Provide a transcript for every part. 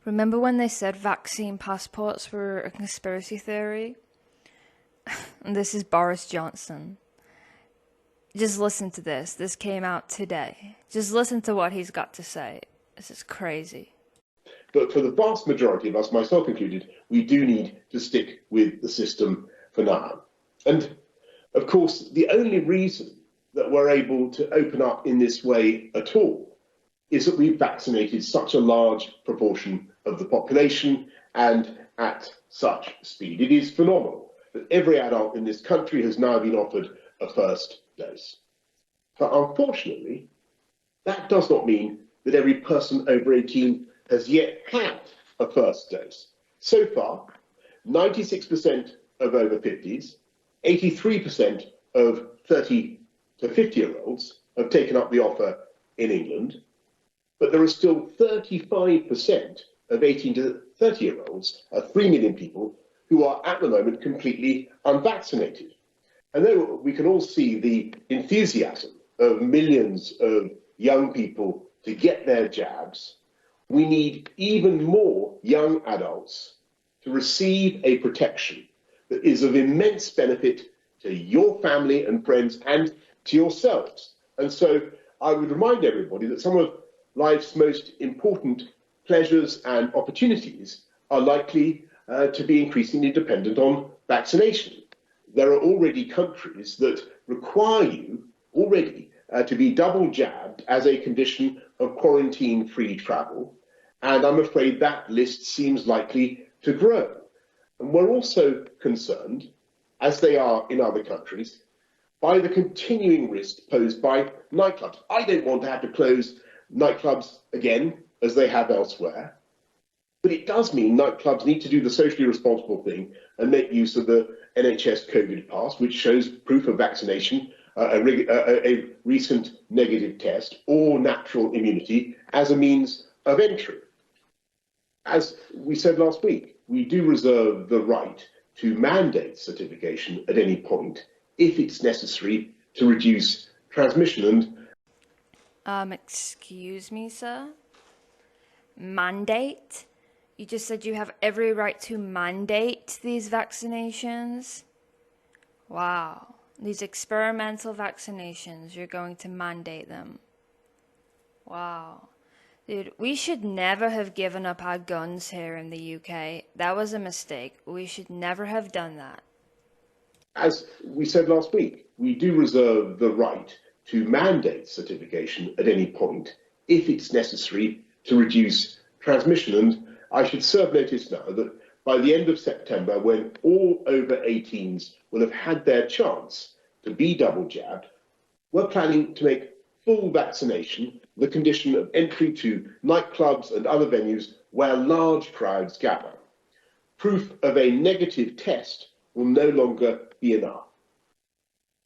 Remember when they said vaccine passports were a conspiracy theory? And this is Boris Johnson. Just listen to this. This came out today. Just listen to what he's got to say. This is crazy. But for the vast majority of us, myself included, we do need to stick with the system for now. And of course, the only reason that we're able to open up in this way at all is that we've vaccinated such a large proportion of the population and at such speed. It is phenomenal that every adult in this country has now been offered a first dose. But unfortunately, that does not mean that every person over 18 has yet had a first dose. So far, 96% of over 50s, 83% of 30 to 50-year-olds have taken up the offer in England, but there are still 35% of 18 to 30-year-olds, 3 million people, who are at the moment completely unvaccinated. And though we can all see the enthusiasm of millions of young people to get their jabs, we need even more young adults to receive a protection that is of immense benefit to your family and friends and to yourselves. And so I would remind everybody that some of life's most important pleasures and opportunities are likely to be increasingly dependent on vaccination. There are already countries that require you already to be double jabbed as a condition of quarantine-free travel, and I'm afraid that list seems likely to grow. And we're also concerned, as they are in other countries, by the continuing risk posed by nightclubs. I don't want to have to close nightclubs again, as they have elsewhere, but it does mean nightclubs need to do the socially responsible thing and make use of the NHS COVID pass, which shows proof of vaccination, a recent negative test, or natural immunity as a means of entry. As we said last week, we do reserve the right to mandate certification at any point if it's necessary to reduce transmission. And Excuse me, sir? Mandate? You just said you have every right to mandate these vaccinations? Wow. These experimental vaccinations, you're going to mandate them. Wow. Dude, we should never have given up our guns here in the UK. That was a mistake. We should never have done that. As we said last week, we do reserve the right to mandate certification at any point if it's necessary to reduce transmission. And I should serve notice now that by the end of September, when all over 18s will have had their chance to be double jabbed, we're planning to make full vaccination the condition of entry to nightclubs and other venues where large crowds gather. Proof of a negative test will no longer be enough.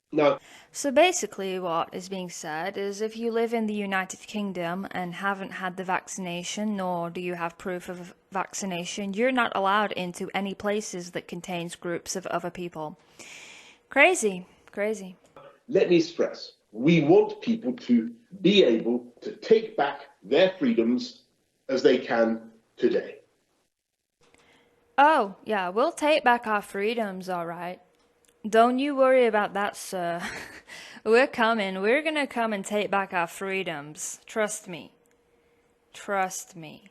Now, so basically what is being said is if you live in the United Kingdom and haven't had the vaccination, nor do you have proof of vaccination, you're not allowed into any places that contains groups of other people. Crazy. let me stress, we want people to be able to take back their freedoms as they can today. Oh, yeah, we'll take back our freedoms, all right. Don't you worry about that, sir. We're coming. We're gonna come and take back our freedoms. Trust me. Trust me.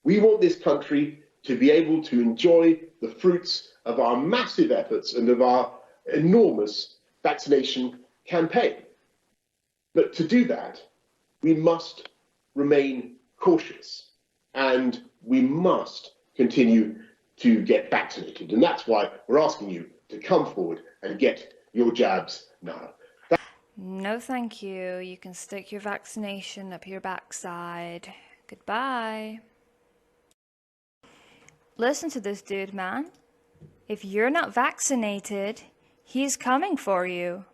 We want this country to be able to enjoy the fruits of our massive efforts and of our enormous vaccination campaign. But to do that, we must remain cautious and we must continue to get vaccinated. And that's why we're asking you to come forward and get your jabs now. No, thank you. You can stick your vaccination up your backside. Goodbye. Listen to this dude, man. If you're not vaccinated, he's coming for you.